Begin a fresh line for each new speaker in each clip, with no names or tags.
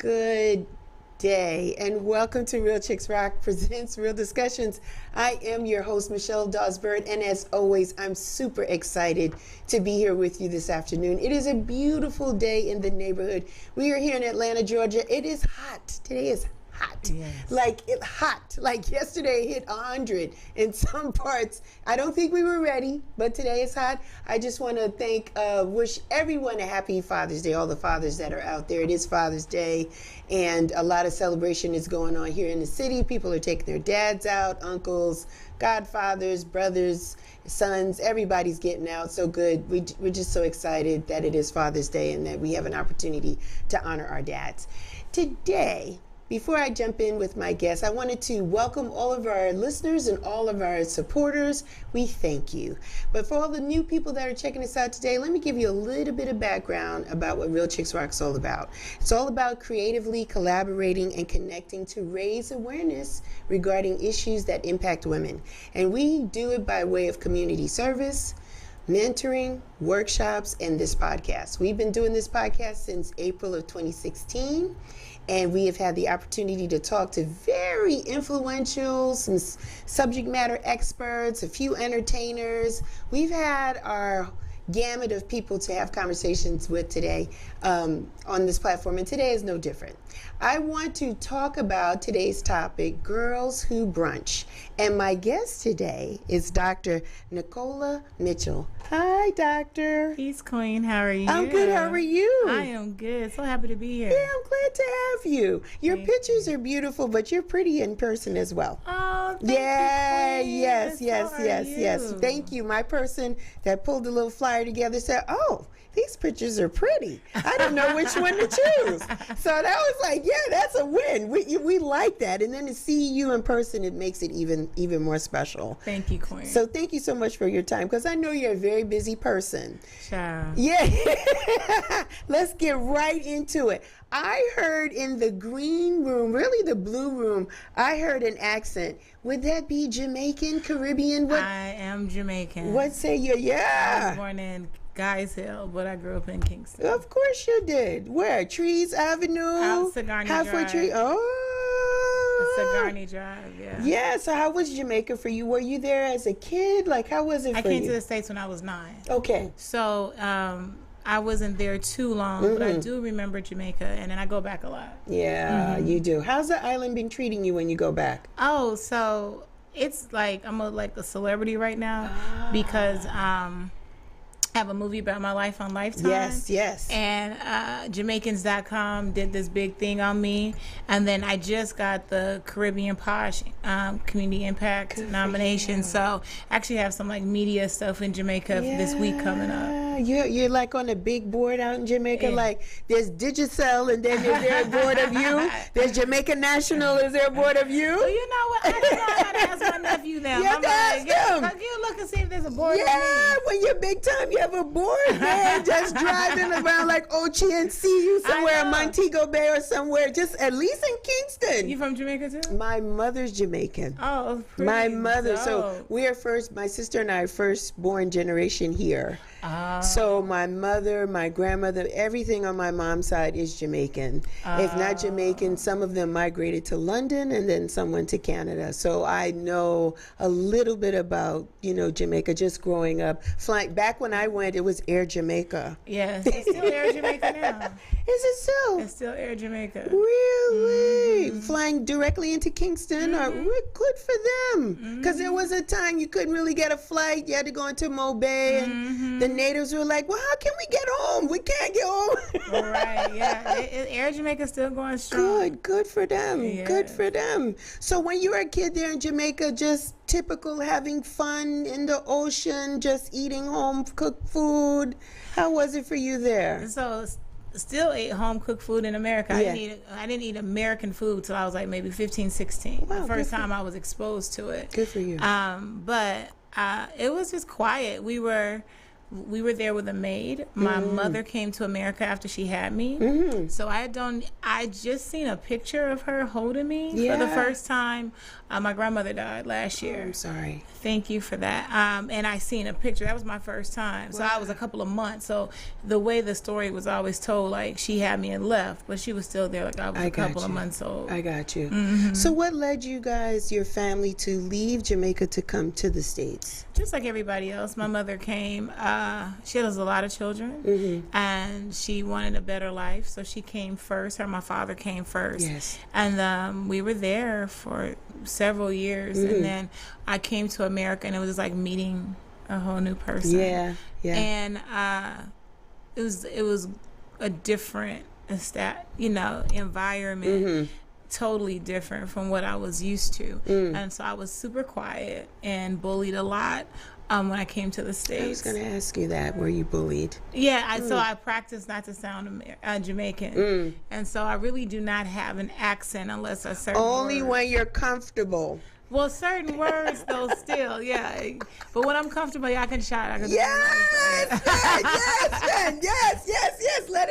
Good day, and welcome to Real Chicks Rock presents Real Discussions. I am your host, Michelle Dawsbird, and as always, I'm super excited to be here with you this afternoon. It is a beautiful day in the neighborhood. We are here in Atlanta, Georgia. It is hot. Today is hot.
Yes.
Like yesterday hit 100 in some parts. I don't think we were ready, but today is hot. I just want to wish everyone a happy Father's Day, all the fathers that are out there. It is Father's Day, and a lot of celebration is going on here in the city. People are taking their dads out, uncles, godfathers, brothers, sons, everybody's getting out. So good. We're just so excited that it is Father's Day and that we have an opportunity to honor our dads. Today, before I jump in with my guests, I wanted to welcome all of our listeners and all of our supporters. We thank you. But for all the new people that are checking us out today, let me give you a little bit of background about what Real Chicks Rock is all about. It's all about creatively collaborating and connecting to raise awareness regarding issues that impact women. And we do it by way of community service, mentoring, workshops, and this podcast. We've been doing this podcast since April of 2016. And we have had the opportunity to talk to very influential, some subject matter experts, a few entertainers. We've had our gamut of people to have conversations with today on this platform, and today is no different. I want to talk about today's topic, Girls Who Brunch. And my guest today is Dr. Nicola Mitchell. Hi, Doctor.
Peace, Queen. How are you?
I'm good. How are you?
I am good. So happy to be here.
Yeah, I'm glad to have you. Your pictures are beautiful, but you're pretty in person as well.
Oh, thank you, Queen.
Yes. Thank you. My person that pulled the little flyer together said, "Oh, these pictures are pretty. I don't know which one to choose." So that was like, yeah, that's a win. We like that. And then to see you in person, it makes it even more special.
Thank you, Queen.
So thank you so much for your time, because I know you're a very busy person.
Ciao.
Yeah. Let's get right into it. I heard in the green room, really the blue room, I heard an accent. Would that be Jamaican, Caribbean? What?
I am Jamaican.
What say you? Yeah.
I was born in Guys Hill, but I grew up in Kingston.
Of course you did. Where? Trees Avenue?
Out Sigourney
Halfway
Drive.
Tree? Oh.
Sigourney Drive, yeah.
Yeah, so how was Jamaica for you? Were you there as a kid? Like, how was it for you?
I came to the States when I was 9.
Okay.
So, I wasn't there too long, but I do remember Jamaica, and then I go back a lot.
Yeah, you do. How's the island been treating you when you go back?
Oh, so it's like I'm a celebrity right now because I have a movie about my life on Lifetime.
Yes.
And Jamaicans.com did this big thing on me. And then I just got the Caribbean Posh Community Impact nomination. So I actually have some like media stuff in Jamaica this week coming up.
You're like on a big board out in Jamaica. Yeah. Like there's Digicel, and then is there a board of you? There's Jamaica National. Is there a board of you?
Well, you know what? I don't know how to ask my nephew now.
You have to ask him.
You look and see if there's a board of me.
Yeah, when you're big time, you have a board, man. Just driving around like Ochi and see you somewhere in Montego Bay or somewhere, just at least in Kingston.
You from Jamaica too?
My mother's Jamaican.
Oh, pretty
my mother.
dope.
So we are my sister and I are first born generation here. So my mother, my grandmother, everything on my mom's side is Jamaican. If not Jamaican, some of them migrated to London and then some went to Canada. So I know a little bit about, Jamaica just growing up. Flying back when I went, it was Air Jamaica.
Yes, it's still Air Jamaica now.
Is it still?
It's still Air Jamaica.
Really? Flying directly into Kingston? Good for them. Because there was a time you couldn't really get a flight. You had to go into Mobay, and the natives were like, well, how can we get home? We can't get home.
Right, yeah. Air Jamaica's still going strong.
Good for them. Yeah. Good for them. So when you were a kid there in Jamaica, just typical having fun in the ocean, just eating home cooked food. How was it for you there?
So still ate home cooked food in America. Yeah. I didn't eat American food till I was like maybe 15, 16.
Wow,
the first time I was exposed to it.
Good for you.
But it was just quiet. We were we were there with a maid. My mother came to America after she had me. So I just seen a picture of her holding me for the first time. My grandmother died last year.
I'm sorry.
Thank you for that. And I seen a picture. That was my first time. So I was a couple of months. So the way the story was always told, like she had me and left, but she was still there. Like I was a couple of months old.
I got you. So what led you guys, your family, to leave Jamaica to come to the States?
Just like everybody else, my mother came. She has a lot of children, and she wanted a better life, so she came first. My father came first.
Yes.
And we were there for several years, and then I came to America, and it was just like meeting a whole new person.
Yeah.
And it was a different environment. Totally different from what I was used to. And so I was super quiet and bullied a lot when I came to the States.
I was going to ask you that. Were you bullied?
Yeah, so I practiced not to sound Jamaican. And so I really do not have an accent unless a certain
Only
word.
when you're comfortable.
Well, certain words, though, still, yeah. But when I'm comfortable, I can shout.
Yes. Let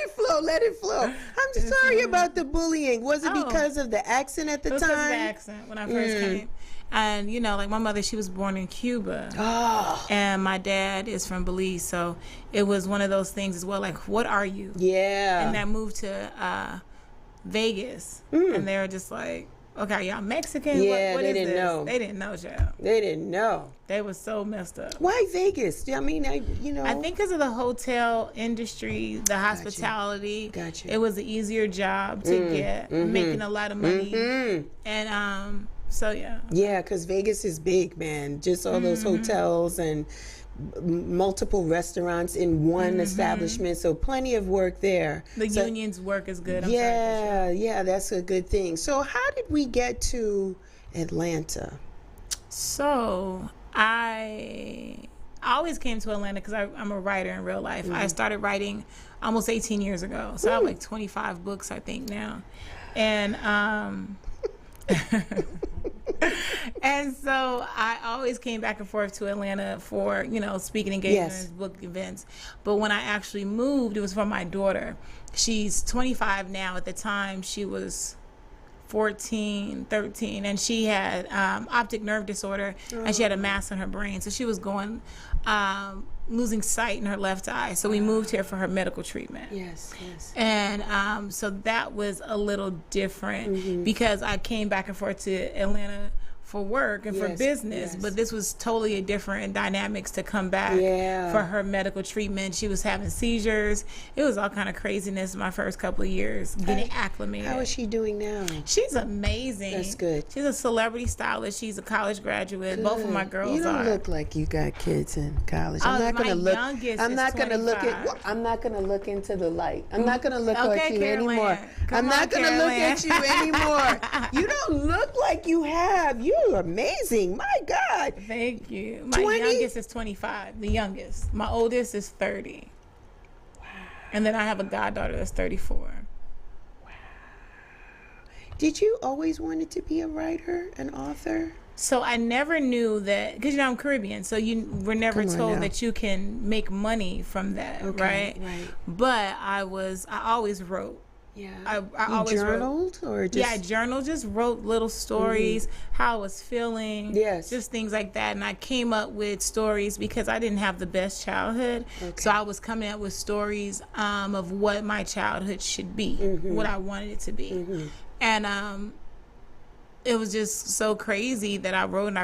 it flow. I'm sorry about the bullying. Was it because of the accent at the time?
Because of the accent when I first came. And, like my mother, she was born in Cuba.
Oh.
And my dad is from Belize. So it was one of those things as well, like, what are you?
Yeah.
And I moved to Vegas. And they were just like, okay, y'all Mexican?
Yeah,
what
they
is
didn't
this?
know.
They didn't know, child.
They didn't know.
They were so messed up.
Why Vegas? I mean,
I think because of the hotel industry, the hospitality.
Gotcha.
It was an easier job to get, making a lot of money. And so, yeah.
Yeah, because Vegas is big, man. Just all those hotels and multiple restaurants in one establishment, so plenty of work there.
The unions work is good.
Yeah, that's a good thing. So how did we get to Atlanta?
So I always came to Atlanta because I'm a writer in real life. I started writing almost 18 years ago, so I have like 25 books, I think, now. And and so I always came back and forth to Atlanta for, speaking engagements, book events. But when I actually moved, it was for my daughter. She's 25 now. At the time, she was 14, 13, and she had optic nerve disorder, and she had a mass in her brain. So she was losing sight in her left eye. So we moved here for her medical treatment.
Yes.
And so that was a little different because I came back and forth to Atlanta for work and for business, but this was totally a different dynamics to come back for her medical treatment. She was having seizures. It was all kind of craziness my first couple of years, getting acclimated.
How is she doing now?
She's amazing.
That's good.
She's a celebrity stylist. She's a college graduate. Good. Both of my girls are.
You don't look like you got kids in college. I'm not going to look. I'm not going to look at. I'm not going to look into the light. I'm not going to look at you anymore. I'm not going to look at you anymore. You don't look like you have. You're amazing. My God.
Thank you. My youngest is 25. The youngest. My oldest is 30. Wow. And then I have a goddaughter that's 34.
Wow. Did you always wanted to be a writer, an author?
So I never knew that, because I'm Caribbean, so you were never told that you can make money from that, right? But I always wrote.
Yeah.
I always
journaled
wrote,
or just?
Yeah, I journaled, just wrote little stories, how I was feeling, just things like that. And I came up with stories because I didn't have the best childhood. So I was coming up with stories of what my childhood should be, what I wanted it to be. And it was just so crazy that I wrote, and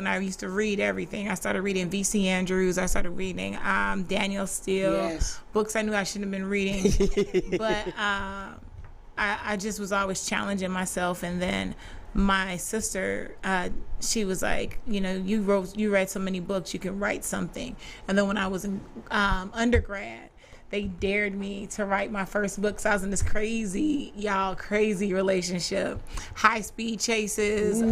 I used to read everything. I started reading V.C. Andrews. I started reading Danielle Steele, books I knew I shouldn't have been reading. But I just was always challenging myself. And then my sister, she was like, you read so many books, you can write something. And then when I was in undergrad, they dared me to write my first book. So I was in this crazy relationship. High-speed chases,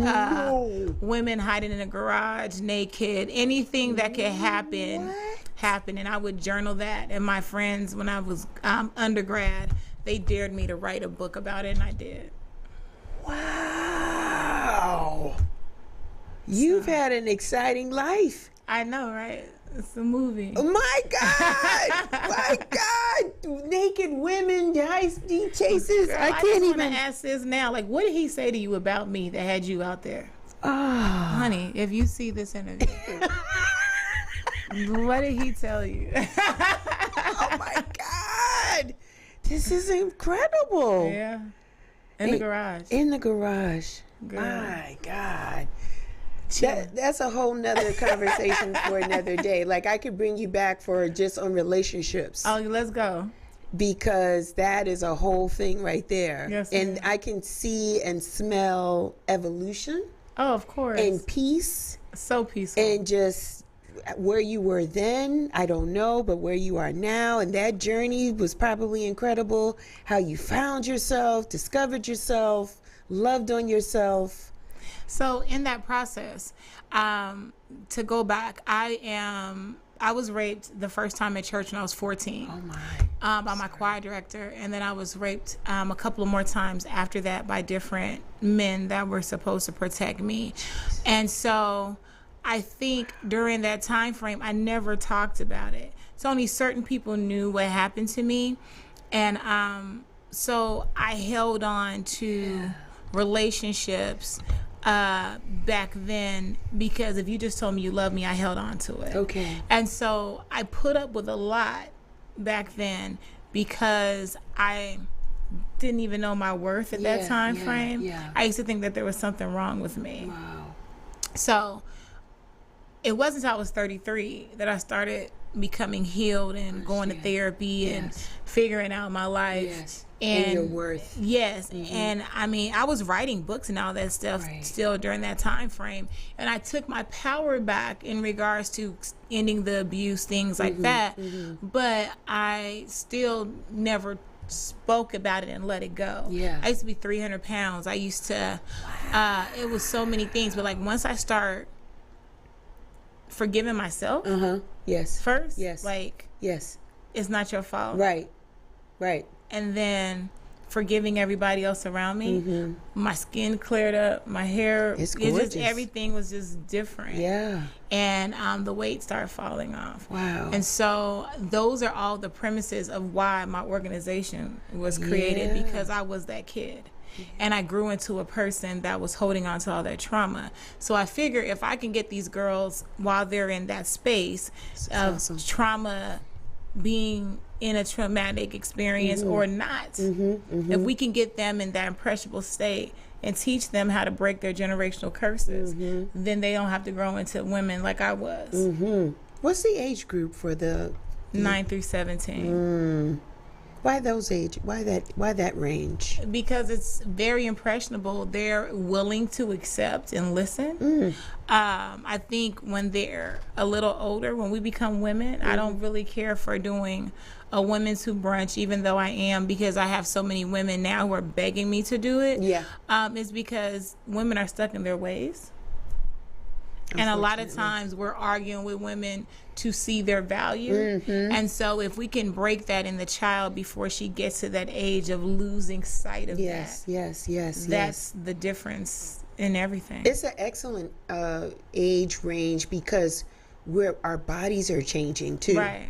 women hiding in a garage naked, anything that could happen. And I would journal that. And my friends, when I was undergrad, they dared me to write a book about it, and I did.
Wow. You've had an exciting life.
I know, right? It's a movie.
Oh my God! My God! Naked women, high speed chases.
Girl,
I
just
can't
want to
even.
ask this now. Like, what did he say to you about me that had you out there?
Oh.
Honey, if you see this interview, what did he tell you?
Oh my God! This is incredible.
Yeah. In the garage.
In the garage.
Girl.
My God. That's a whole nother conversation for another day. Like, I could bring you back for just on relationships.
Oh, let's go.
Because that is a whole thing right there.
Yes,
and
ma'am.
I can see and smell evolution
Oh, of course.
and peace
So peaceful.
and just where you were then, I don't know, but where you are now. And that journey was probably incredible. How you found yourself, discovered yourself, loved on yourself.
So in that process, to go back, I was raped the first time at church when I was 14.
Oh my.
By my choir director, and then I was raped a couple of more times after that by different men that were supposed to protect me. And so I think during that time frame, I never talked about it. So only certain people knew what happened to me. And so I held on to relationships back then, because if you just told me you love me, I held on to it.
Okay.
And so I put up with a lot back then because I didn't even know my worth at that time frame.
Yeah.
I used to think that there was something wrong with me.
Wow.
So it wasn't until I was 33 that I started becoming healed and going to therapy and figuring out my life.
Yes.
And
your worth.
Yes. And I mean, I was writing books and all that stuff still during that time frame. And I took my power back in regards to ending the abuse, things like that. But I still never spoke about it and let it go.
Yeah.
I used to be 300 pounds. I used to, it was so many things. But like once I start forgiving myself
Yes.
first,
Yes.
like,
Yes.
it's not your fault.
Right. Right.
And then forgiving everybody else around me, my skin cleared up, my hair,
It's
it just,
gorgeous.
everything was just different.
Yeah.
And the weight started falling off.
Wow.
And so those are all the premises of why my organization was created,
Yeah.
because I was that kid. And I grew into a person that was holding on to all that trauma. So I figure if I can get these girls while they're in that space of
awesome.
trauma, being in a traumatic experience or not, if we can get them in that impressionable state and teach them how to break their generational curses, then they don't have to grow into women like I was.
What's the age group for the
9 through 17.
why those age? Why that range?
Because it's very impressionable. They're willing to accept and listen. I think when they're a little older, when we become women, I don't really care for doing a women's who brunch, even though I am, because I have so many women now who are begging me to do it.
Yeah.
It's because women are stuck in their ways. And a lot of times we're arguing with women to see their value. And so if we can break that in the child before she gets to that age of losing sight of that, that's the difference in everything.
It's an excellent age range because our bodies are changing too.
Right.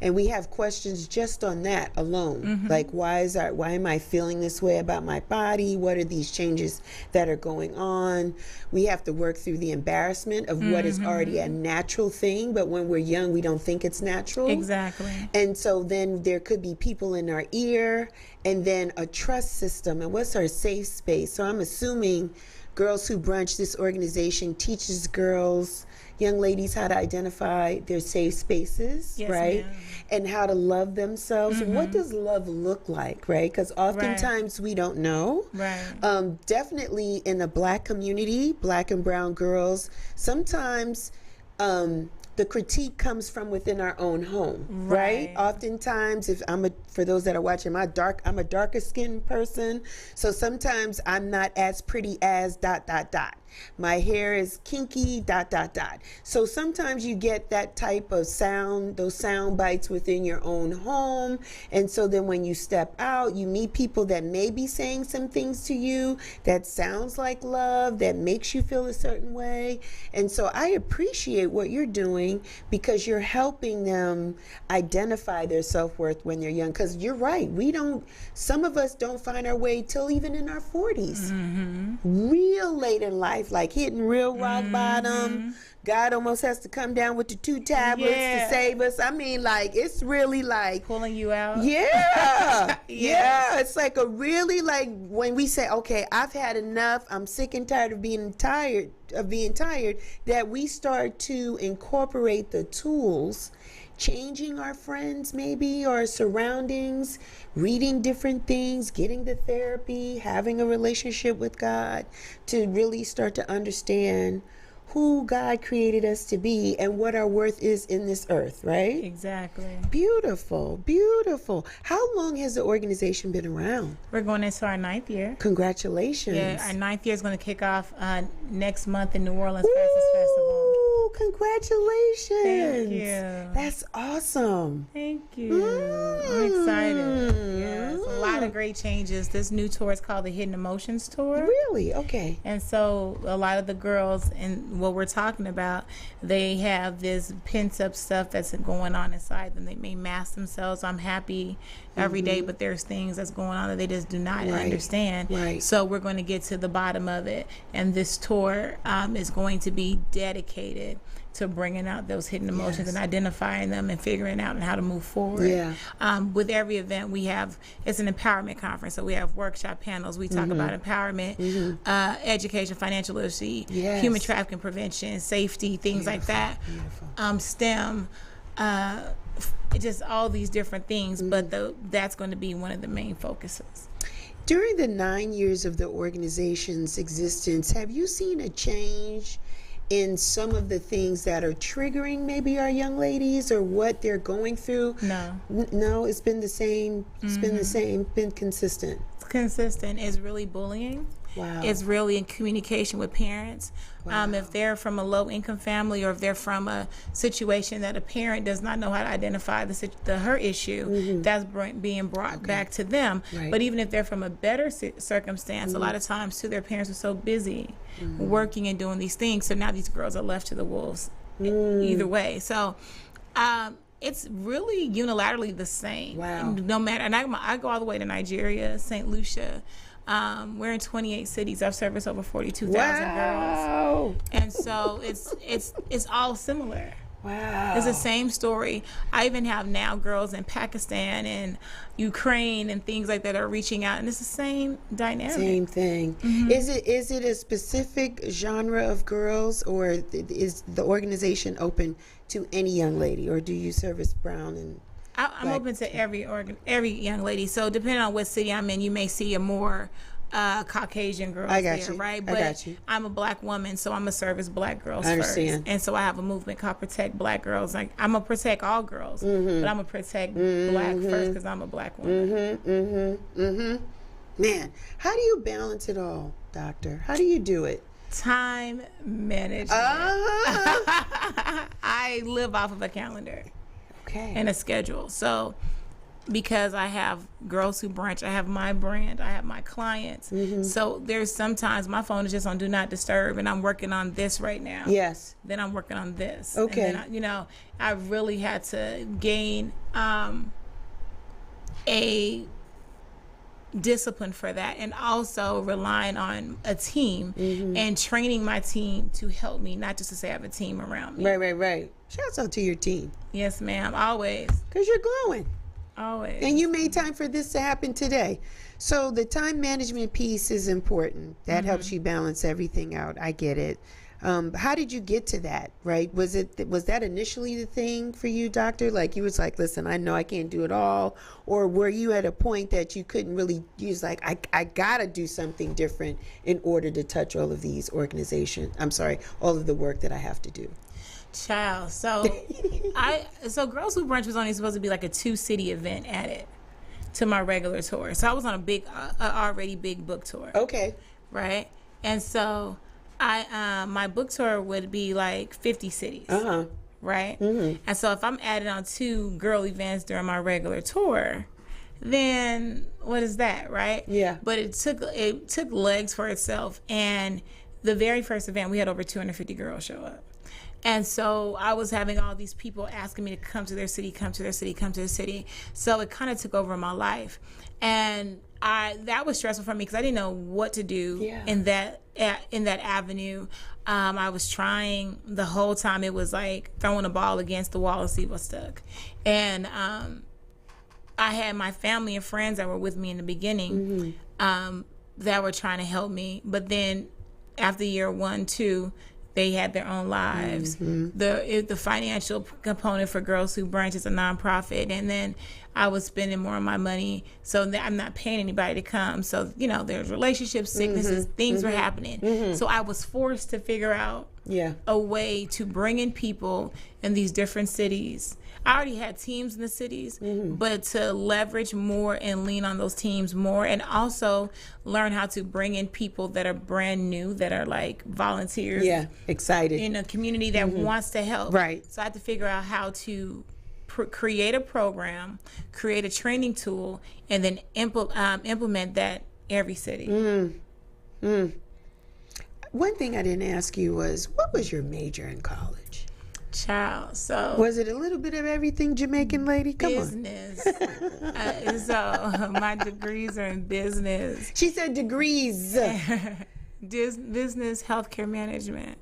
And we have questions just on that alone. Like, why am I feeling this way about my body? What are these changes that are going on? We have to work through the embarrassment of what is already a natural thing, but when we're young, we don't think it's natural.
Exactly.
And so then there could be people in our ear, and then a trust system, and what's our safe space? So I'm assuming Girls Who Brunch, this organization, teaches girls, young ladies, how to identify their safe spaces, right?
Ma'am.
And how to love themselves. What does love look like, right? Because oftentimes we don't know.
Right.
Definitely in the Black community, Black and brown girls, sometimes the critique comes from within our own home, right? Oftentimes, for those that are watching, I'm a darker skinned person, so sometimes I'm not as pretty as ... My hair is kinky ... So sometimes you get that type of sound, those sound bites within your own home, and so then when you step out, you meet people that may be saying some things to you that sounds like love, that makes you feel a certain way. And so I appreciate what you're doing, because you're helping them identify their self-worth when they're young. Because you're right, some of us don't find our way till even in our 40s, real late in life, like hitting real rock bottom. God almost has to come down with the 2 tablets to save us. I mean, like, it's really like
pulling you out.
Yeah. Yeah. It's like a really, like, when we say, okay, I've had enough, I'm sick and tired of being tired, that we start to incorporate the tools, changing our friends, maybe, or surroundings, reading different things, getting the therapy, having a relationship with God, to really start to understand who God created us to be and what our worth is in this earth, right?
Exactly.
Beautiful, beautiful. How long has the organization been around?
We're going into our 9th year.
Congratulations.
Yeah, our 9th year is going to kick off next month in New Orleans Fastest Festival.
Congratulations.
Thank you.
That's awesome.
Thank you. I'm excited. Yeah, it's a lot of great changes. This new tour is called the Hidden Emotions Tour.
Really? Okay.
And so a lot of the girls, and what we're talking about, they have this pent up stuff that's going on inside them. They may mask themselves. I'm happy every day, but there's things that's going on that they just do not understand.
Right.
So we're going to get to the bottom of it. And this tour is going to be dedicated to bringing out those hidden emotions and identifying them and figuring out how to move forward.
Yeah.
With every event it's an empowerment conference. So we have workshop panels. We talk about empowerment, education, financial literacy, human trafficking prevention, safety, things like that. STEM, just all these different things, but that's going to be one of the main focuses.
During the 9 years of the organization's existence, have you seen a change in some of the things that are triggering maybe our young ladies, or what they're going through? No, it's been the same. It's been the same, been consistent.
It's consistent. It's really bullying.
Wow.
It's really in communication with parents. If they're from a low-income family, or if they're from a situation that a parent does not know how to identify her issue, that's being brought back to them. Right. But even if they're from a better circumstance, a lot of times too, their parents are so busy working and doing these things, so now these girls are left to the wolves either way. So it's really unilaterally the same.
Wow.
No matter, and I go all the way to Nigeria, St. Lucia. We're in 28 cities. I've serviced over 42,000 girls, and so it's all similar.
Wow,
it's the same story. I even have now girls in Pakistan and Ukraine and things like that are reaching out, and it's the same dynamic.
Same thing. Is it a specific genre of girls, or is the organization open to any young lady, or do you service brown and?
I'm open to every young lady. So depending on what city I'm in, you may see a more Caucasian girls there, right? But
I got you.
I'm a black woman, so I'm gonna service black girls
I understand.
first. And so I have a movement called Protect Black Girls. Like, I'm gonna protect all girls, but I'm gonna protect black first because I'm a black woman.
Man, how do you balance it all, doctor? How do you do it?
Time management. I live off of a calendar. And a schedule. So because I have Girls Who Brunch, I have my brand, I have my clients. So there's sometimes my phone is just on Do Not Disturb, and I'm working on this right now.
Yes.
Then I'm working on this.
Okay.
And then I really had to gain a discipline for that, and also relying on a team and training my team to help me, not just to say I have a team around me.
Right. Shouts out to your team.
Yes, ma'am. Always.
Because you're glowing.
Always.
And you made time for this to happen today. So the time management piece is important. That helps you balance everything out. I get it. How did you get to that, right? Was that initially the thing for you, doctor? Like, you was like, listen, I know I can't do it all. Or were you at a point that you couldn't really use, like, I gotta do something different in order to touch all of these organizations? I'm sorry, all of the work that I have to do.
Child. So Girls Who Brunch was only supposed to be like a 2-city event added to my regular tour. So I was on a big, already big book tour.
Okay.
Right. And so my book tour would be like 50 cities. Right. Mm-hmm. And so if I'm adding on 2 girl events during my regular tour, then what is that? Right.
Yeah.
But it took legs for itself. And the very first event, we had over 250 girls show up. And so I was having all these people asking me to come to their city, come to their city, come to the city. So it kind of took over my life. And that was stressful for me because I didn't know what to do in that avenue. I was trying the whole time. It was like throwing a ball against the wall and see what stuck. And I had my family and friends that were with me in the beginning that were trying to help me. But then after year 1, 2, they had their own lives. The financial component for Girls Who Brunch is a nonprofit, and then I was spending more of my money, so I'm not paying anybody to come. So there's relationships, sicknesses, things were happening. So I was forced to figure out a way to bring in people in these different cities. I already had teams in the cities, but to leverage more and lean on those teams more, and also learn how to bring in people that are brand new, that are like volunteers.
Yeah, excited.
In a community that wants to help.
Right.
So I had to figure out how to create a program, create a training tool, and then implement that every city.
One thing I didn't ask you was, what was your major in college?
Child, so
was it a little bit of everything, Jamaican lady? Come
business. So my degrees are in business.
She said degrees.
Business, healthcare management,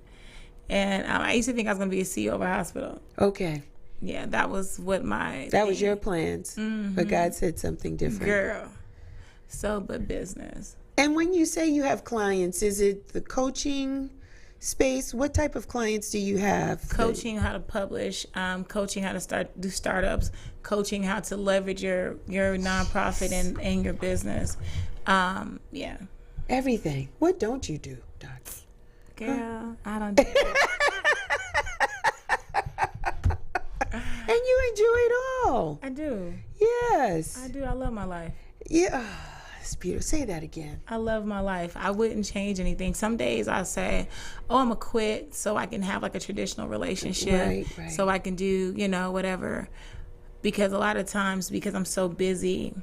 and I used to think I was going to be a CEO of a hospital.
Okay.
Yeah, that was what
that was your plans, but God said something different.
Girl. So, but business.
And when you say you have clients, is it the coaching space? What type of clients do you have?
Coaching how to publish, coaching how to do startups, coaching how to leverage your nonprofit and your business. Yeah.
Everything. What don't you do, Doctor?
Girl, I don't do it.
And you enjoy it all.
I do.
Yes.
I do. I love my life.
Yeah. It's beautiful. Say that again.
I love my life. I wouldn't change anything. Some days I say, oh, I'm going to quit so I can have like a traditional relationship.
Right.
So I can do, whatever. Because a lot of times, because I'm so busy,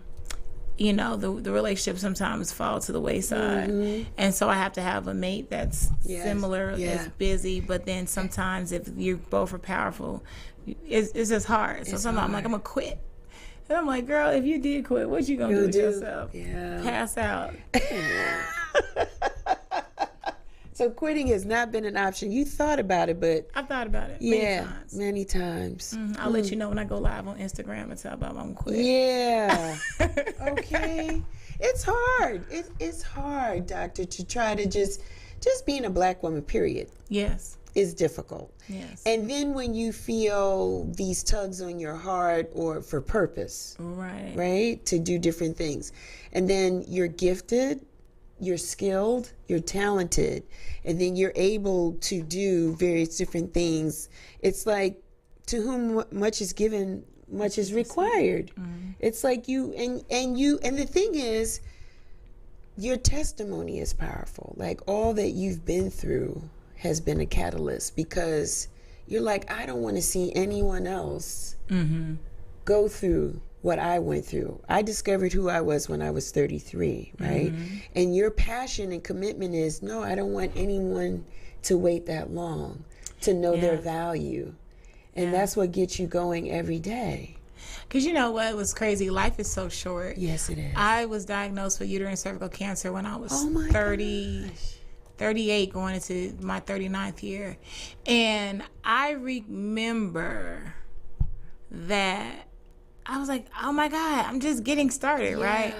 the relationships sometimes fall to the wayside. And so I have to have a mate that's similar, that's busy. But then sometimes if you both are powerful, it's just hard. So sometimes I'm like, I'm going to quit. And I'm like, girl, if you did quit, what you gonna do with yourself?
Yeah.
Pass out.
So quitting has not been an option. You thought about it, but
I've thought about it
many times.
I'll let you know when I go live on Instagram and tell about I'm quit.
Yeah. Okay. It's hard. It's hard, Doctor, to try to just being a Black woman, period.
Yes.
Is difficult.
Yes.
And then when you feel these tugs on your heart or for purpose, right, to do different things, and then you're gifted, you're skilled, you're talented, and then you're able to do various different things. It's like, to whom much is given, much is required. It's like you, and the thing is, your testimony is powerful. Like, all that you've been through has been a catalyst, because you're like, I don't want to see anyone else go through what I went through. I discovered who I was when I was 33, right? And your passion and commitment is, no, I don't want anyone to wait that long to know their value. And that's what gets you going every day.
Because you know what was crazy? Life is so short.
Yes, it is.
I was diagnosed with uterine cervical cancer when I was 38, going into my 39th year. And I remember that I was like, oh my God, I'm just getting started, right?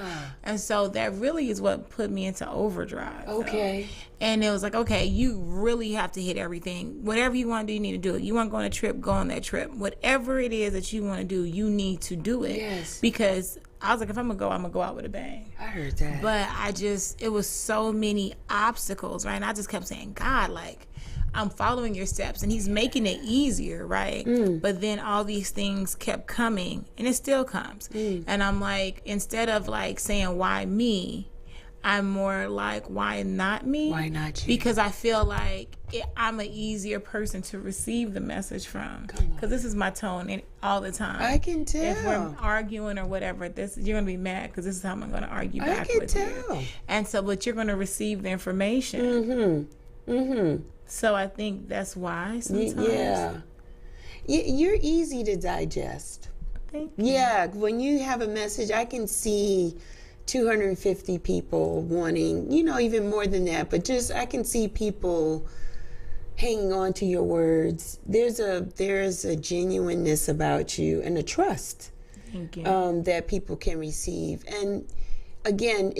And so that really is what put me into overdrive.
Okay.
And it was like, okay, you really have to hit everything. Whatever you want to do, you need to do it. You want to go on a trip, go on that trip. Whatever it is that you want to do, you need to do it.
Yes.
Because I was like, if I'm going to go out with a bang.
I heard that.
But it was so many obstacles, right? And I just kept saying, God, like, I'm following your steps, and he's making it easier, right? But then all these things kept coming, and it still comes. And I'm like, instead of like saying, why me? I'm more like, why not me?
Why not you?
Because I feel like I'm an easier person to receive the message from. Because this is my tone all the time.
I can tell.
If we're arguing or whatever, you're going to be mad because this is how I'm going to argue back with you. I can tell. And so, but you're going to receive the information. So I think that's why sometimes.
Yeah. You're easy to digest.
Thank you.
Yeah, when you have a message, I can see 250 people wanting, even more than that, but just I can see people hanging on to your words. There's a genuineness about you and a trust.
Thank you.
That people can receive. And again,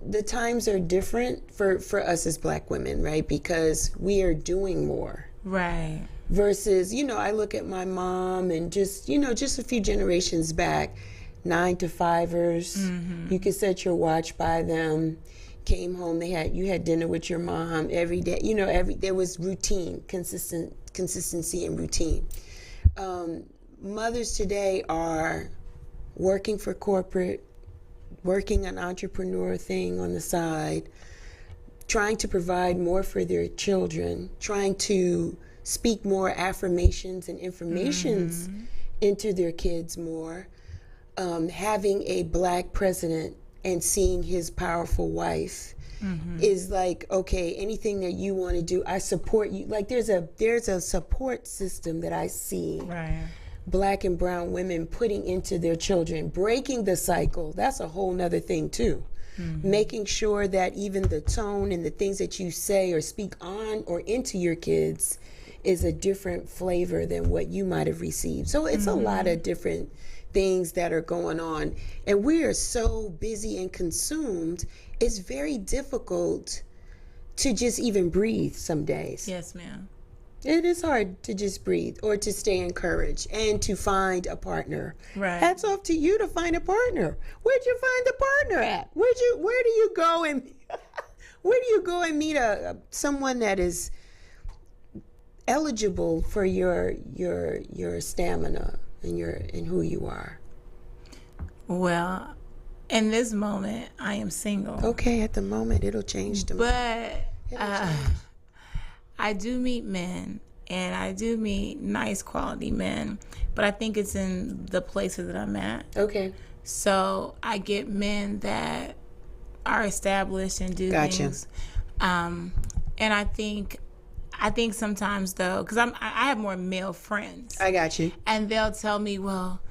the times are different for us as Black women, right? Because we are doing more.
Right.
Versus, I look at my mom and just a few generations back, 9-to-5ers. You could set your watch by them. Came home, you had dinner with your mom every day. There was routine, consistency and routine. Mothers today are working for corporate, working an entrepreneur thing on the side, trying to provide more for their children, trying to speak more affirmations and informations into their kids more. Having a Black president and seeing his powerful wife is like, okay, anything that you want to do, I support you. Like there's a support system that I see Black and brown women putting into their children, breaking the cycle. That's a whole nother thing too. Making sure that even the tone and the things that you say or speak on or into your kids is a different flavor than what you might have received. So it's a lot of different things that are going on, and we are so busy and consumed, it's very difficult to just even breathe some days.
Yes, ma'am.
It is hard to just breathe or to stay encouraged and to find a partner.
Right.
Hats off to you to find a partner. Where'd you find the partner at? Where do you go and meet someone that is eligible for your stamina and who you are?
Well, in this moment, I am single.
Okay, at the moment, it'll change tomorrow.
But I do meet men, and I do meet nice quality men, but I think it's in the places that I'm at.
Okay.
So I get men that are established and do things. And I think sometimes though, because I have more male friends.
I got you.
And they'll tell me, well,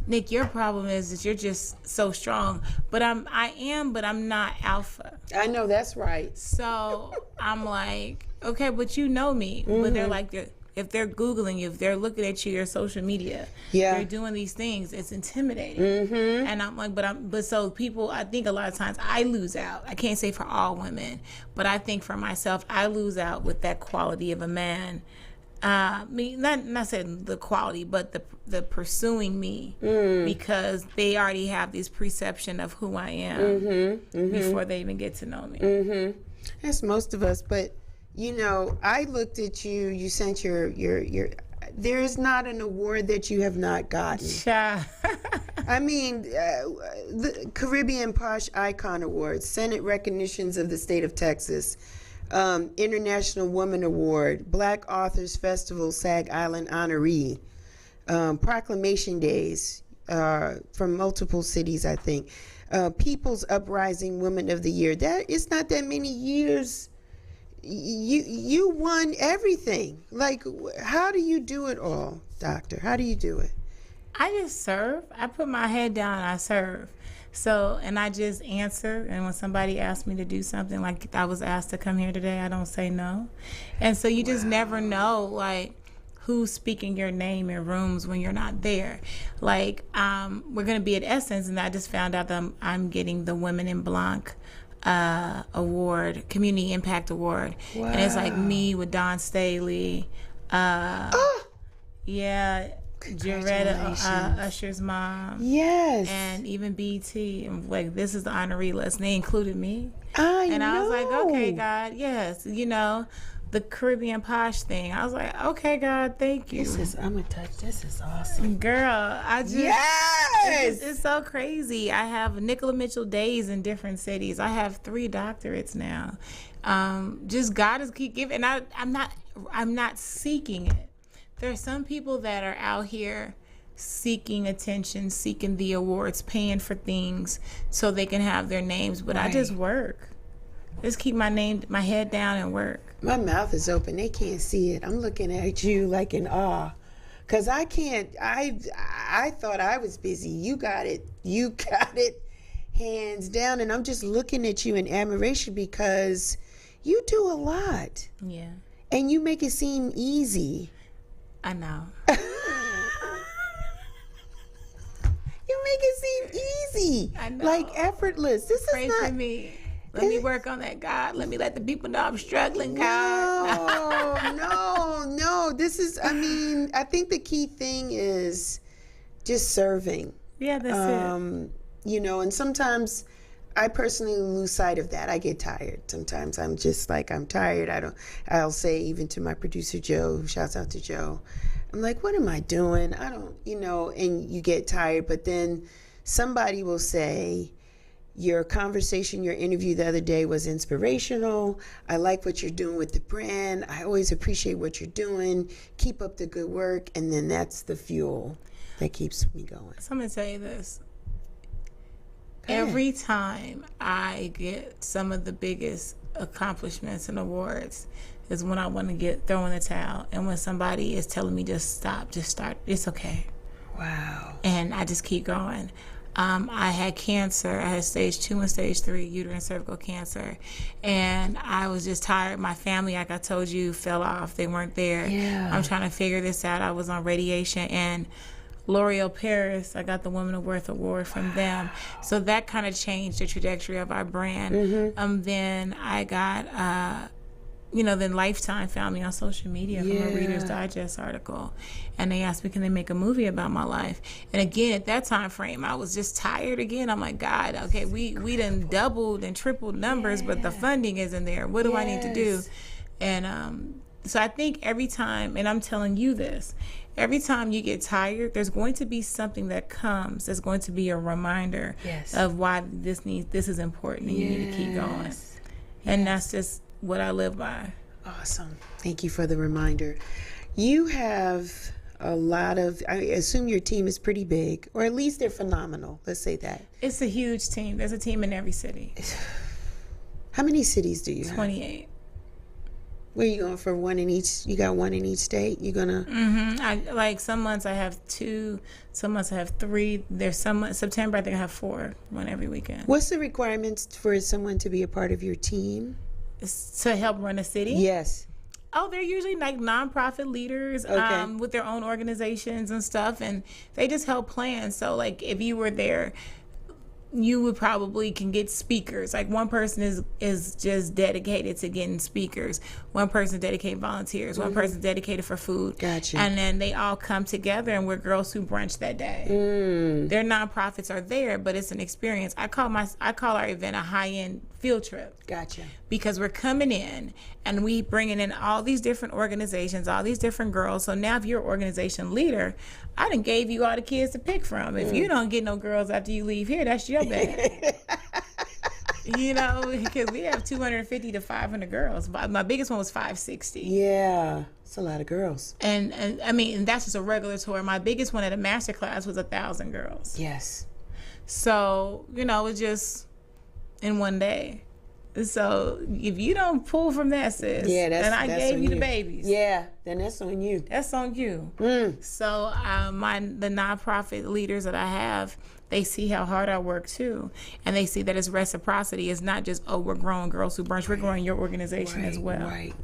Nick, your problem is that you're just so strong. But I am, but I'm not alpha.
I know that's right.
So I'm like, okay, but you know me. But they're like, if they're Googling you, if they're looking at you, your social media, you're doing these things, it's intimidating. And I'm like, but so people, I think a lot of times I lose out. I can't say for all women, but I think for myself, I lose out with that quality of a man. Not saying the quality, but the pursuing me, because they already have this perception of who I am before they even get to know me.
That's most of us, but I looked at you. You sent your. There is not an award that you have not gotten. I mean, the Caribbean Posh Icon Awards, Senate recognitions of the state of Texas, International Woman Award, Black Authors Festival SAG Island honoree, Proclamation Days from multiple cities, I think, People's Uprising Woman of the Year. That it's not that many years. You won everything. Like, how do you do it all, Doctor? How do you do it?
I just serve. I put my head down and I serve. So, and I just answer. And when somebody asks me to do something, like I was asked to come here today, I don't say no. And so you just never know, like, who's speaking your name in rooms when you're not there. Like, we're going to be at Essence, and I just found out that I'm getting the Women in Blanc award, Community Impact Award.
Wow.
And it's like me with Dawn Staley. Yeah. Jaretta, Usher's mom.
Yes.
And even BT. Like, this is the honoree list. And they included me.
I
was like,
know.
okay, God, yes, the Caribbean Posh thing. I was like, okay, God, thank you.
I'm gonna touch. This is awesome,
girl. I just
yes.
It's so crazy. I have Nicola Mitchell days in different cities. I have 3 doctorates now. Just God is keep giving. And I'm not seeking it. There are some people that are out here seeking attention, seeking the awards, paying for things so they can have their names. But I just work. Just keep my head down and work.
My mouth is open. They can't see it. I'm looking at you like in awe. Because I can't, I thought I was busy. You got it. You got it hands down. And I'm just looking at you in admiration because you do a lot.
Yeah.
And you make it seem easy.
I know.
You make it seem easy.
I know.
Like effortless. This
Pray
is not.
for me. Let me work on that, God. Let me let the people know I'm struggling, God.
No. This is, I think the key thing is just serving.
Yeah, that's it.
You know, and sometimes I personally lose sight of that. I get tired. Sometimes I'm just like, I'm tired. I'll say even to my producer, Joe, shouts out to Joe. I'm like, what am I doing? I don't, and you get tired. But then somebody will say, your conversation, your interview the other day was inspirational. I like what you're doing with the brand. I always appreciate what you're doing. Keep up the good work. And then that's the fuel that keeps me going.
So I'm going to tell you this. Every time I get some of the biggest accomplishments and awards is when I want to throw in the towel. And when somebody is telling me just stop, just start, it's okay.
Wow.
And I just keep going. I had cancer. I had stage 2 and stage 3 uterine cervical cancer. And I was just tired. My family, like I told you, fell off. They weren't there.
Yeah.
I'm trying to figure this out. I was on radiation. And L'Oreal Paris, I got the Women of Worth Award from them. So that kind of changed the trajectory of our brand.
Mm-hmm.
Then I got... then Lifetime found me on social media from a Reader's Digest article. And they asked me, can they make a movie about my life? And again, at that time frame, I was just tired again. I'm like, God, okay, we done doubled and tripled numbers, but the funding isn't there. What do I need to do? And so I think every time, and I'm telling you this, every time you get tired, there's going to be something that comes that's going to be a reminder of why this is important and you need to keep going. And that's just what I live by.
Awesome. Thank you for the reminder. You have a lot of, I assume your team is pretty big, or at least they're phenomenal. Let's say that.
It's a huge team. There's a team in every city.
How many cities do you have?
28.
Where are you going for one in each? You got one in each state? You're going to?
Like some months I have 2, some months I have 3. There's some months, September I think I have 4, one every weekend.
What's the requirements for someone to be a part of your team?
To help run a city?
Yes.
Oh, they're usually like nonprofit leaders with their own organizations and stuff, and they just help plan. So like if you were there, you would probably can get speakers. Like one person is just dedicated to getting speakers. One person dedicated volunteers. One person dedicated for food.
Gotcha.
And then they all come together and we're Girls Who Brunch that day. Their nonprofits are there, but it's an experience. I call our event a high-end field trip.
Gotcha.
Because we're coming in and we bringing in all these different organizations, all these different girls. So now if you're an organization leader, I done gave you all the kids to pick from. If you don't get no girls after you leave here, that's your bad. Because we have 250 to 500 girls. My biggest one was 560.
Yeah, it's a lot of girls.
And that's just a regular tour. My biggest one at a master class was 1,000 girls.
Yes.
So, it's just in one day. So if you don't pull from that, sis, then I gave you the babies.
Yeah, then that's on you.
That's on you. So the nonprofit leaders that I have, they see how hard I work too, and they see that it's reciprocity. It's not just we're growing Girls Who Brunch. We're growing your organization as well.
Right.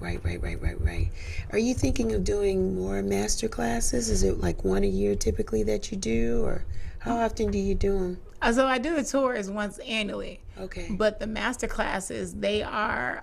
Are you thinking of doing more master classes? Is it like one a year typically that you do, or how often do you do them?
So I do the tours once annually.
Okay.
But the master classes, they are,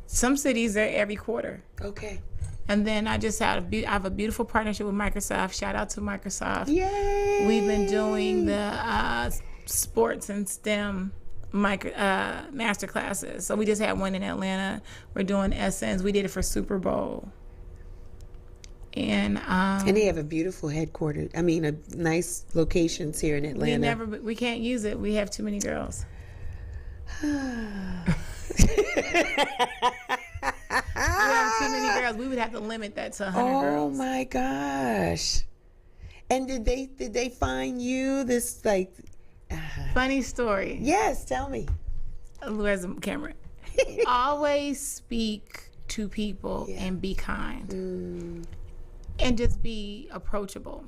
some cities are every quarter.
Okay.
And then I just I have a beautiful partnership with Microsoft. Shout out to Microsoft.
Yay!
We've been doing the sports and STEM master classes. So we just had one in Atlanta. We're doing Essence. We did it for Super Bowl. And
they have a beautiful headquarters. I mean, a nice locations here in Atlanta.
We can't use it. We have too many girls. We have too many girls. We would have to limit that to 100 girls.
Oh my gosh! And did they find you this like
funny story?
Yes, tell me.
Where's the camera? Always speak to people and be kind. And just be approachable.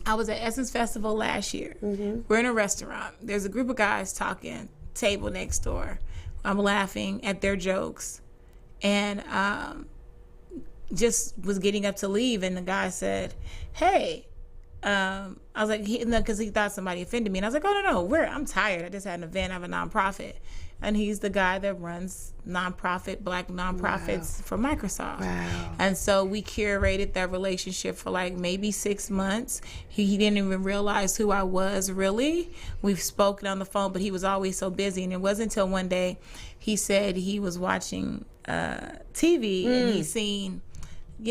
I was at Essence Festival last year. We're in a restaurant. There's a group of guys talking, table next door. I'm laughing at their jokes. And just was getting up to leave, and the guy said, hey, I was like, because he thought somebody offended me. And I was like, oh, no, I'm tired. I just had an event. I have a nonprofit. And he's the guy that runs black nonprofits for Microsoft.
Wow.
And so we curated that relationship for like maybe 6 months. He didn't even realize who I was, really. We've spoken on the phone, but he was always so busy. And it wasn't until one day he said he was watching TV and he seen,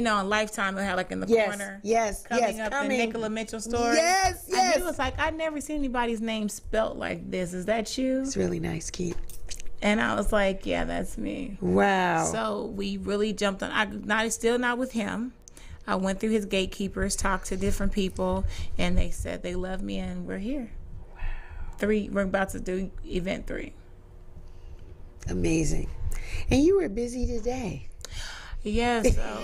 on Lifetime, it had like in the corner. Coming up the Nicola Mitchell story.
Yes.
And he was like, I've never seen anybody's name spelt like this. Is that you?
It's really nice, Keith.
And I was like, yeah, that's me.
Wow.
So we really jumped on. Still not with him. I went through his gatekeepers, talked to different people, and they said they love me, and we're here. Wow. We're about to do event 3.
Amazing. And you were busy today.
Yes. So.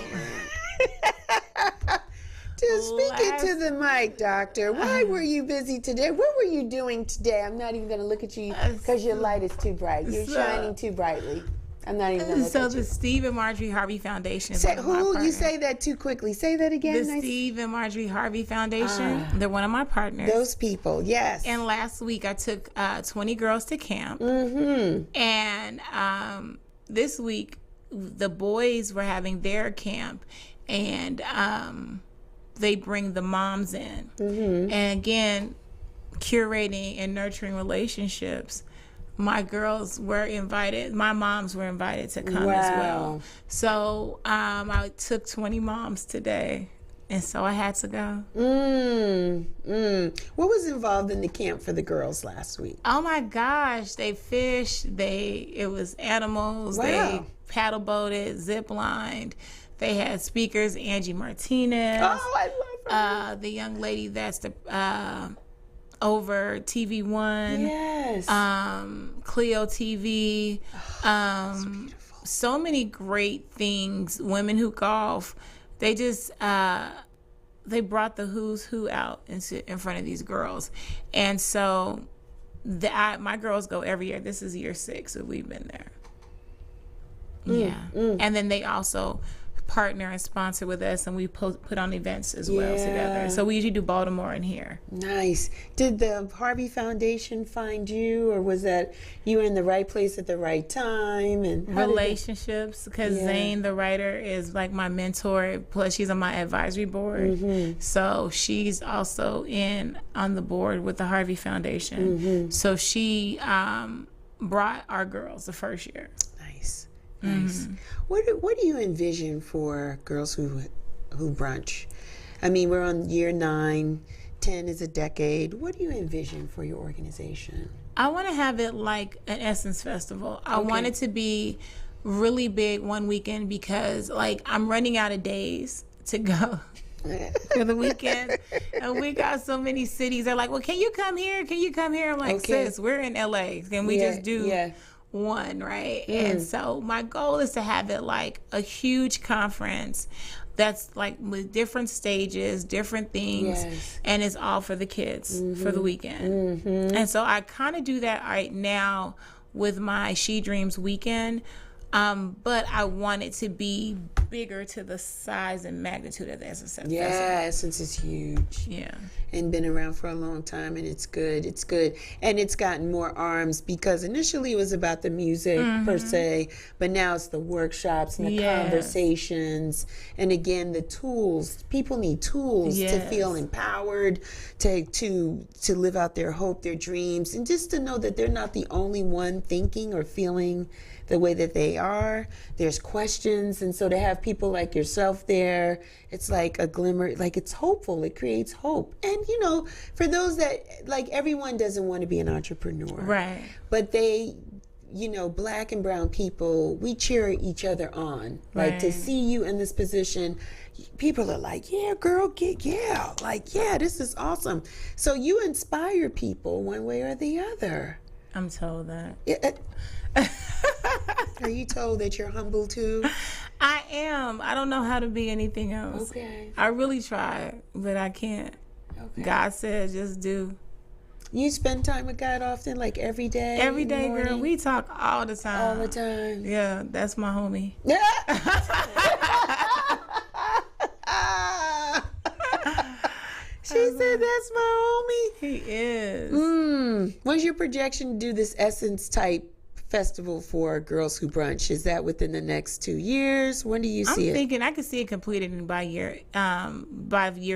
Speaking to the mic, doctor. Why were you busy today? What were you doing today? I'm not even going to look at you because your light is too bright. You're shining too brightly. I'm not even going to look at you. So the
Steve and Marjorie Harvey Foundation.
You say that too quickly. Say that again.
The Steve and Marjorie Harvey Foundation. They're one of my partners.
Those people, yes.
And last week I took 20 girls to camp. And this week the boys were having their camp, and they bring the moms in. And again, curating and nurturing relationships. My girls were invited. My moms were invited to come as well. So I took 20 moms today, and so I had to go.
What was involved in the camp for the girls last week?
Oh my gosh, they fished. It was animals.
Wow.
They paddle boated, zip lined. They had speakers, Angie Martinez.
Oh, I love her.
The young lady that's the over TV One.
Yes.
Clio TV.
That's beautiful.
So many great things. Women who golf. They just they brought the who's who out and sit in front of these girls, and so my girls go every year. This is year 6 that we've been there. And then they also partner and sponsor with us, and we put on events as well together. So we usually do Baltimore and here.
Nice. Did the Harvey Foundation find you, or was that you were in the right place at the right time? And
relationships, because Zane, the writer, is like my mentor. Plus, she's on my advisory board, so she's also on the board with the Harvey Foundation. So she brought our girls the first year.
Nice. What do you envision for Girls Who Brunch? I mean, we're on year 9, 10 is a decade. What do you envision for your organization?
I want to have it like an Essence Festival. I want it to be really big one weekend, because like I'm running out of days to go for the weekend, and we got so many cities. They're like, well, can you come here? Can you come here? I'm like, sis, we're in LA. Can we just do one, right? And so my goal is to have it like a huge conference that's like with different stages, different things, and it's all for the kids for the weekend. And so I kind of do that right now with my She Dreams weekend. But I want it to be bigger to the size and magnitude of the Essence Festival.
Yeah, Essence is huge.
Yeah.
And been around for a long time, and it's good. It's good. And it's gotten more arms because initially it was about the music per se, but now it's the workshops and the conversations. And again, the tools. People need tools to feel empowered, to live out their hope, their dreams, and just to know that they're not the only one thinking or feeling the way that they are. There's questions, and so to have people like yourself there, it's like a glimmer, like it's hopeful. It creates hope. And you know, for those that, like, everyone doesn't want to be an entrepreneur,
Right.
but they, you know, Black and brown people, we cheer each other on. Like, to see you in this position, people are like, yeah, girl, like, yeah, this is awesome. So you inspire people one way or the other.
I'm told that.
Are you told that you're humble too?
I am. I don't know how to be anything else.
Okay.
I really try, but I can't.
Okay.
God said just do.
You spend time with God often, like every day?
Every day,
morning?
girl. We talk all the time.
All the time.
Yeah, that's my homie.
She said that's my homie.
He is.
What's your projection to do this Essence type festival for Girls Who Brunch? Is that within the next 2 years? When do you see
I'm
it?
thinking I could see it completed by year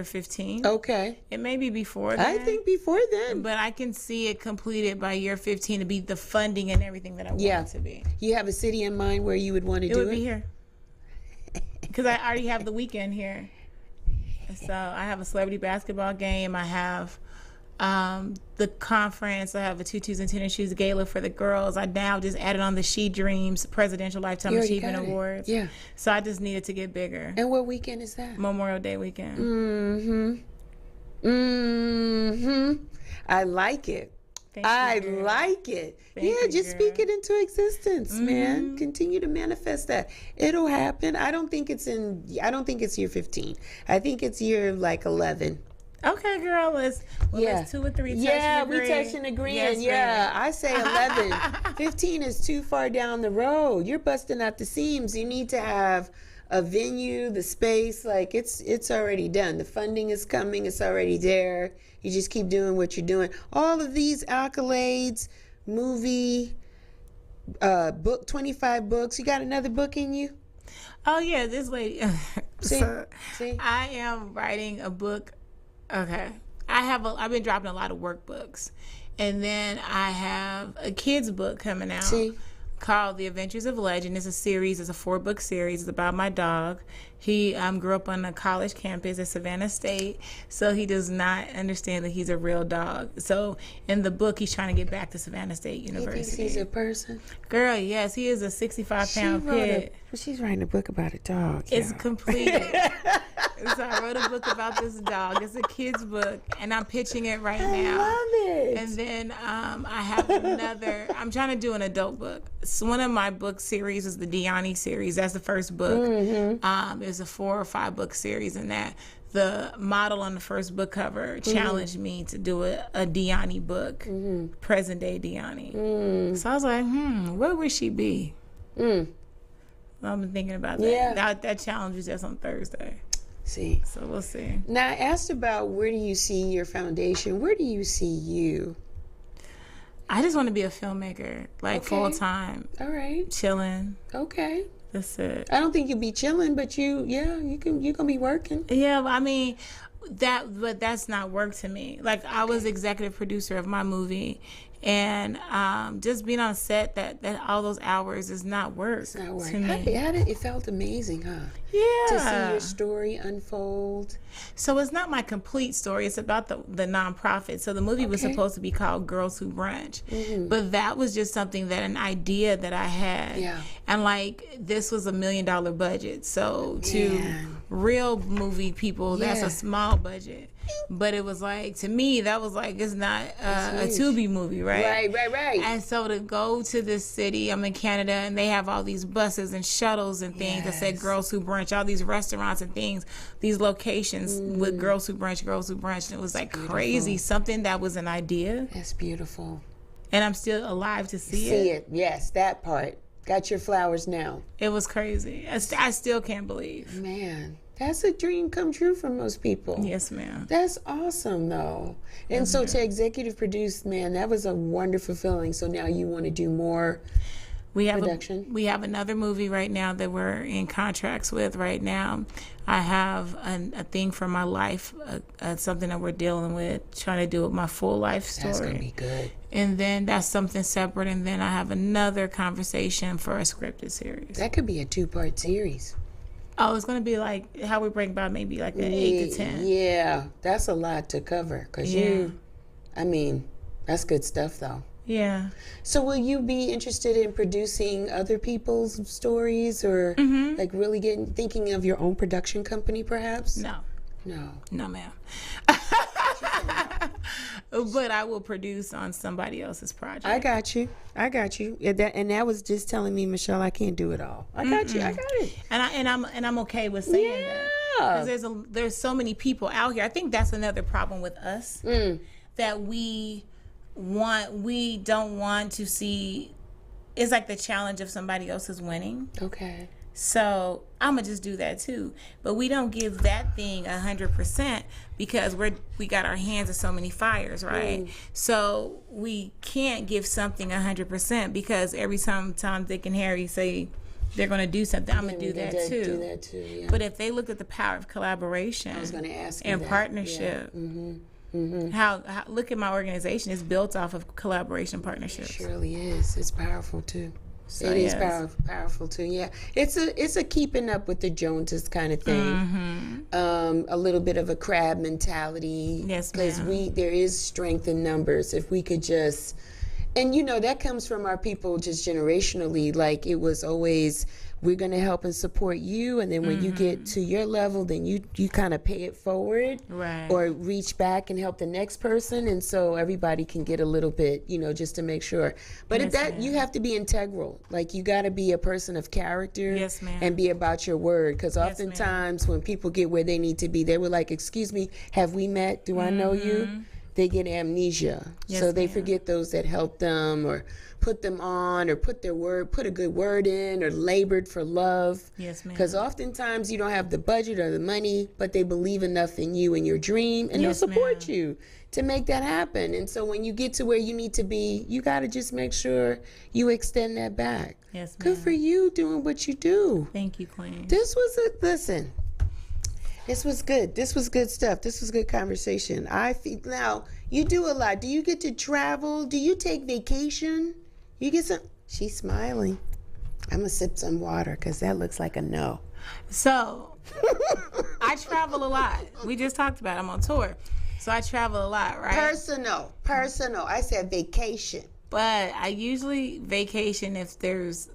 15.
Okay.
It may be before that.
I think before then.
But I can see it completed by year 15 to be the funding and everything that I want it to be.
You have a city in mind where you would want to do it?
It would be here. Because I already have the weekend here. So I have a celebrity basketball game. I have the conference. I have a tutus and tennis shoes gala for the girls. I now just added on the She Dreams Presidential Lifetime Achievement Awards.
Yeah.
So I just needed to get bigger.
And what weekend is that?
Memorial Day weekend.
I like it.
Thank you, girl.
Like it.
Thank you,
just
girl.
speak it into existence, man. Continue to manifest that. It'll happen. I don't think it's year 15. I think it's year like 11.
Okay, girl. Let's 2 or 3 touch and agree.
We touch and agree.
Yes,
and I say 11. 15 is too far down the road. You're busting out the seams. You need to have a venue, the space, like it's already done. The funding is coming. It's already there. You just keep doing what you're doing. All of these accolades, movie, book, 25 books. You got another book in you?
Oh yeah, this lady.
See?
I am writing a book. Okay, I've been dropping a lot of workbooks, and then I have a kids book coming out. Called The Adventures of Legend. It's a series. It's a 4-book series. It's about my dog. He grew up on a college campus at Savannah State, so he does not understand that he's a real dog. So in the book, he's trying to get back to Savannah State University.
He thinks he's a person?
Girl, yes. He is a 65-pound pit.
She's writing a book about a dog.
It's completed. So I wrote a book about this dog. It's a kid's book, and I'm pitching it right now.
I love it.
And then I have another. I'm trying to do an adult book. So one of my book series is the Deani series. That's the first book. There's a 4 or 5 book series in that. The model on the first book cover challenged me to do a Deani book, present day Deani. So I was like, where would she be? I've been thinking about that.
Yeah.
That challenge is just on Thursday.
See.
So we'll see.
Now, I asked about where do you see your foundation? Where do you see you?
I just want to be a filmmaker, like full time.
All right.
Chilling.
Okay.
That's it.
I don't think you'll be chilling, but you're gonna be working.
Yeah, I mean, but that's not work to me. Like I was executive producer of my movie, and just being on set that all those hours is not work.
It's not work.
To me.
It felt amazing, huh?
Yeah.
To see your story unfold.
So it's not my complete story. It's about the nonprofit. So the movie was supposed to be called Girls Who Brunch. But that was just an idea that I had.
Yeah.
And like this was $1 million budget. So to real movie people, that's a small budget. But it was like, to me, that was like, it's not a Tubi movie, right?
Right.
And so to go to this city, I'm in Canada, and they have all these buses and shuttles and things that said Girls Who Brunch, all these restaurants and things, these locations with Girls Who Brunch. And it was like crazy, something that was an idea.
That's beautiful.
And I'm still alive to see it.
See it, yes, that part. got your flowers now.
It was crazy. I still can't believe.
Man, that's a dream come true for most people.
Yes, ma'am.
That's awesome, though. And so to executive produce, man, that was a wonderful feeling. So now you want to do more production?
We have another movie right now that we're in contracts with right now. I have a thing for my life, something that we're dealing with, trying to do with my full life story.
That's going to be good.
And then that's something separate. And then I have another conversation for a scripted series.
That could be a 2-part series.
Oh, it's going to be like how we break about maybe like an 8 to 10.
Yeah, that's a lot to cover. Because that's good stuff, though.
Yeah.
So will you be interested in producing other people's stories or like really thinking of your own production company perhaps?
No. No, ma'am. But I will produce on somebody else's project.
I got you. And that was just telling me, Michelle, I can't do it all. I got you. I got it.
And I'm okay with saying that. Because there's so many people out here. I think that's another problem with us that we don't want to see. It's like the challenge of somebody else's winning.
Okay.
So I'm gonna just do that too, but we don't give that thing 100% because we got our hands in so many fires, right? So we can't give something 100% because every time Tom, Dick, and Harry say they're gonna do something, I'm gonna do that too.
Do that too. Yeah.
But if they looked at the power of collaboration,
I was gonna ask
and partnership. Yeah. How look at my organization is built off of collaboration partnerships.
It surely is. It's powerful too.
So,
it is powerful too. Yeah, it's a keeping up with the Joneses kind of thing. A little bit of a crab mentality.
Yes,
because there is strength in numbers. If we could just, and that comes from our people just generationally. Like it was always, we're going to help and support you, and then when you get to your level, then you kind of pay it forward,
right?
Or reach back and help the next person, and so everybody can get a little bit, just to make sure. But you have to be integral. Like you got to be a person of character,
yes, ma'am,
and be about your word. Because oftentimes when people get where they need to be, they were like, "Excuse me, have we met? Do I know you?" They get amnesia, so they forget those that helped them or put them on or put a good word in or labored for love.
Yes, ma'am.
Because oftentimes you don't have the budget or the money, but they believe enough in you and your dream, and they'll support you to make that happen. And so when you get to where you need to be, you got to just make sure you extend that back.
Yes, ma'am.
Good for you doing what you do.
Thank you, Queen.
Listen. This was good. This was good stuff. This was good conversation. I feel now you do a lot. Do you get to travel? Do you take vacation? You get some. She's smiling. I'm gonna sip some water because that looks like a no.
So I travel a lot. We just talked about it. I'm on tour, so I travel a lot, right?
Personal. I said vacation.
But I usually vacation if there's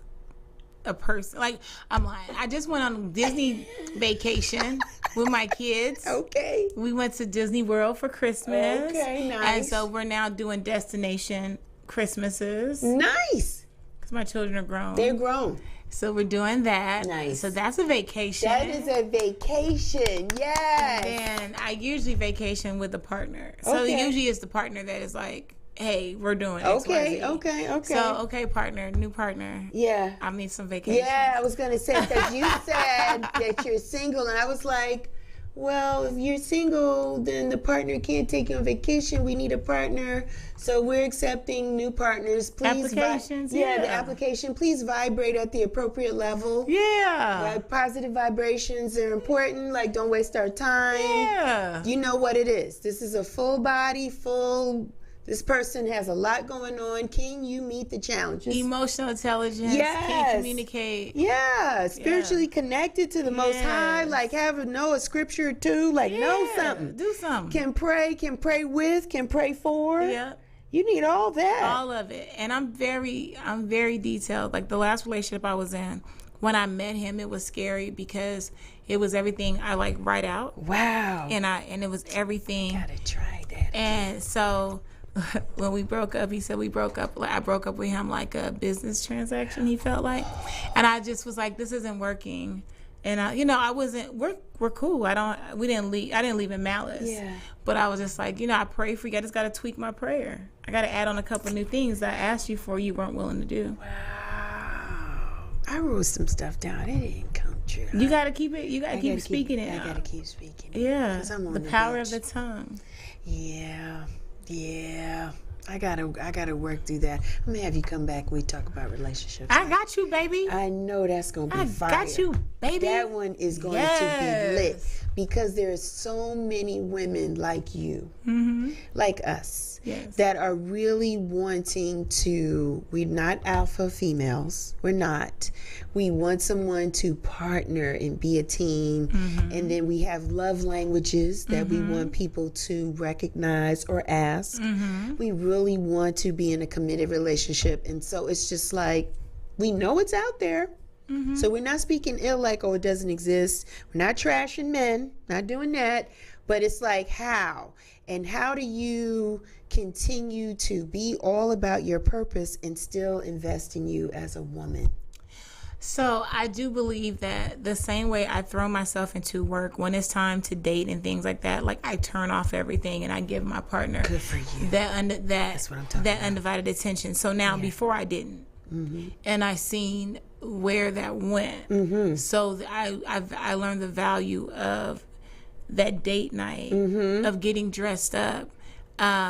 a person. Like I'm lying. I just went on Disney vacation with my kids.
Okay.
We went to Disney World for Christmas.
Okay, nice.
And so we're now doing destination Christmases.
Nice.
Because my children are grown.
They're grown.
So we're doing that.
Nice.
So that's a vacation.
That is a vacation. Yes.
And I usually vacation with a partner. So usually it's the partner that is like, hey, we're doing X, Y, Z.
Okay.
So, partner, new partner.
Yeah.
I need some vacation.
Yeah, I was going to say, because you said that you're single, and I was like, well, if you're single, then the partner can't take you on vacation. We need a partner. So we're accepting new partners. Please
Applications,
the application. Please vibrate at the appropriate level.
Yeah.
Positive vibrations are important. Like, don't waste our time.
Yeah.
You know what it is. This is a full body, this person has a lot going on. Can you meet the challenges?
Emotional intelligence.
Yes.
Can communicate.
Yeah. Spiritually connected to the Most High. Like know a scripture or two. Like know something.
Do something.
Can pray with, can pray for.
Yeah.
You need all that.
All of it. And I'm very detailed. Like the last relationship I was in, when I met him, it was scary because it was everything I like write out.
Wow.
And it was everything.
Gotta try that.
And so when we broke up, he said I broke up with him like a business transaction, he felt like. And I just was like, this isn't working. And I wasn't, we're cool. I didn't leave in malice.
Yeah.
But I was just like, I pray for you. I just got to tweak my prayer. I got to add on a couple new things that I asked you for, you weren't willing to do.
Wow. I wrote some stuff down. It didn't come true.
You gotta keep it. You gotta keep speaking it.
I gotta keep speaking.
Yeah.
'Cause I'm on
the
the
power
bench.
of the tongue.
Yeah. I gotta work through that. I'm gonna have you come back when we talk about relationships.
I got you, baby.
I know that's gonna be fire.
I got you, baby.
That one is going to be lit because there's so many women like you, like us, that are really wanting to. We're not alpha females. We're not. We want someone to partner and be a team, and then we have love languages that we want people to recognize or ask. We really want to be in a committed relationship, and so it's just like we know it's out there. So we're not speaking ill like, oh, it doesn't exist. We're not trashing men, not doing that. But it's like, how? And how do you continue to be all about your purpose and still invest in you as a woman?
So I do believe that the same way I throw myself into work when it's time to date and things like that, like I turn off everything and I give my partner
Good for you.
That's
what I'm talking about.
undivided attention. So now before I didn't. And I seen where that went. So I learned the value of that date night, of getting dressed up,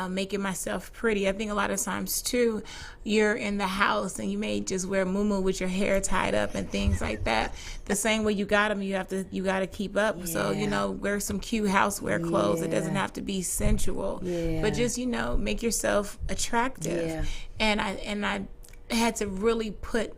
making myself pretty. I think a lot of times too, you're in the house and you may just wear muumuu with your hair tied up and things like that. The same way you got them, you got to keep up. Yeah. So wear some cute housewear clothes. It doesn't have to be sensual, but just make yourself attractive. Yeah. And I had to really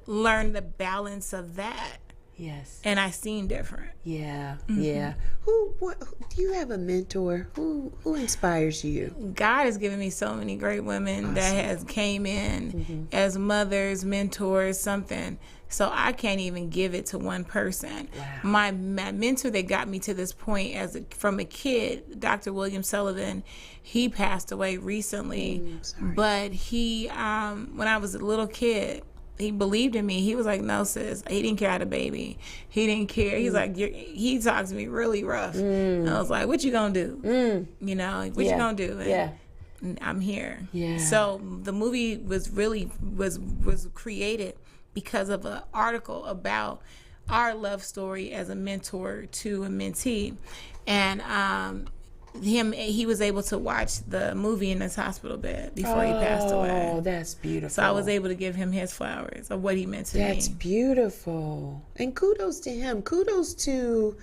learn the balance of that.
Yes.
And I seen different.
Yeah. Who do you have a mentor? Who inspires you?
God has given me so many great women that has came in as mothers, mentors, something. So I can't even give it to one person. Wow. My mentor that got me to this point from a kid, Dr. William Sullivan, he passed away recently. But he, when I was a little kid, he believed in me. He was like, no, sis. He didn't care how to baby. He didn't care. He's like, he talks to me really rough. And I was like, what you gonna do? What you gonna do? And I'm here. Yeah. So the movie was created because of an article about our love story as a mentor to a mentee. And he was able to watch the movie in his hospital bed before he passed away.
Oh, that's beautiful.
So I was able to give him his flowers of what he meant to me.
That's beautiful. And kudos to him. Kudos to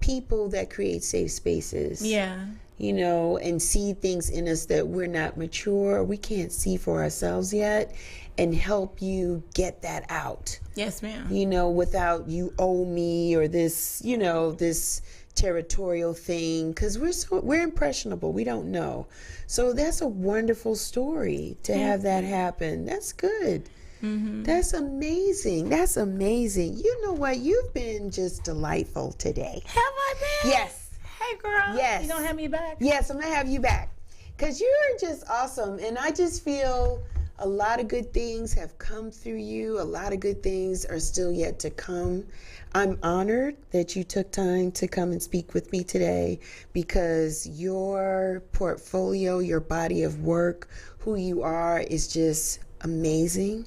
people that create safe spaces.
Yeah.
And see things in us that we're not mature, we can't see for ourselves yet, and help you get that out.
Yes, ma'am.
Without you owe me or this, this territorial thing, because we're impressionable. We don't know. So that's a wonderful story to have that happen. That's good. That's amazing. That's amazing. You know what? You've been just delightful today.
Have I been?
Yes.
Hey, girl.
Yes.
You gonna have me back?
Yes, I'm gonna have you back. Because you're just awesome. And I just feel a lot of good things have come through you. A lot of good things are still yet to come. I'm honored that you took time to come and speak with me today, because your portfolio, your body of work, who you are is just amazing.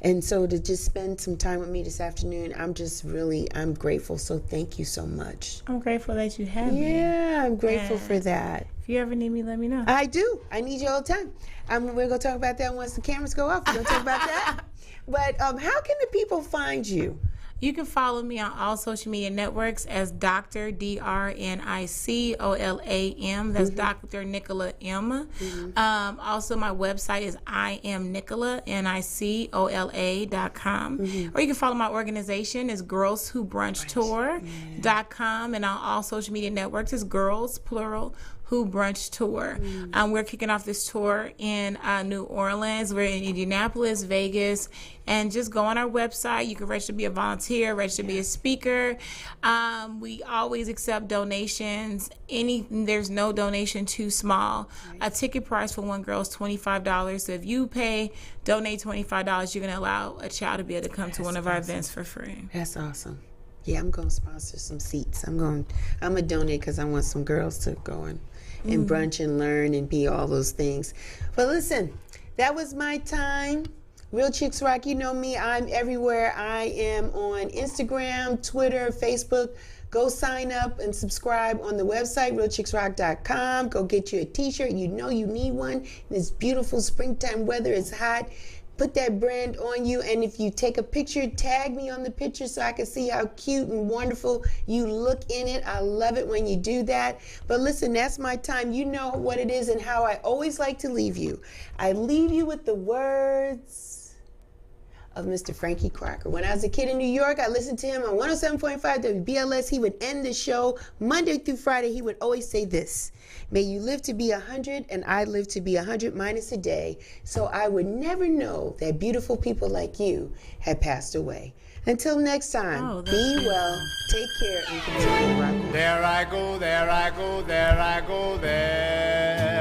And so to just spend some time with me this afternoon, I'm grateful. So thank you so much.
I'm grateful that you have me.
Yeah, I'm grateful for that.
If you ever need me, let me know.
I do. I need you all the time. We're going to talk about that once the cameras go off. We're going to talk about that. But how can the people find you?
You can follow me on all social media networks as Dr. DRNICOLAM. That's Dr. Nicola M. Also, my website is IamNicola, NICOLA.com. Or you can follow my organization is Girls Who Brunch Tour.com. And on all social media networks is Girls, plural, Who Brunch Tour. We're kicking off this tour in New Orleans. We're in Indianapolis, Vegas, and just go on our website. You can register to be a volunteer, register to be a speaker. We always accept donations. There's no donation too small. A ticket price for one girl is $25. So if you donate $25, you're going to allow a child to be able to come to one of our events for free.
That's awesome. Yeah, I'm going to sponsor some seats. I'm going to donate because I want some girls to go and brunch and learn and be all those things. But listen, that was my time Real Chicks Rock, you know me. I'm everywhere. I am on Instagram, Twitter, Facebook. Go sign up and subscribe on the website, realchicksrock.com. Go get you a t-shirt. You know you need one. In this beautiful springtime weather, it's hot. Put that brand on you, and if you take a picture, tag me on the picture so I can see how cute and wonderful you look in it. I love it when you do that. But listen, that's my time. You know what it is and how I always like to leave you. I leave you with the words of Mr. Frankie Crocker. When I was a kid in New York, I listened to him on 107.5 WBLS. He would end the show Monday through Friday. He would always say this: may you live to be 100 and I live to be 100 minus a day, so I would never know that beautiful people like you had passed away. Until next time, be well, take care, and continue to rock.
There I go, there I go, there I go, there.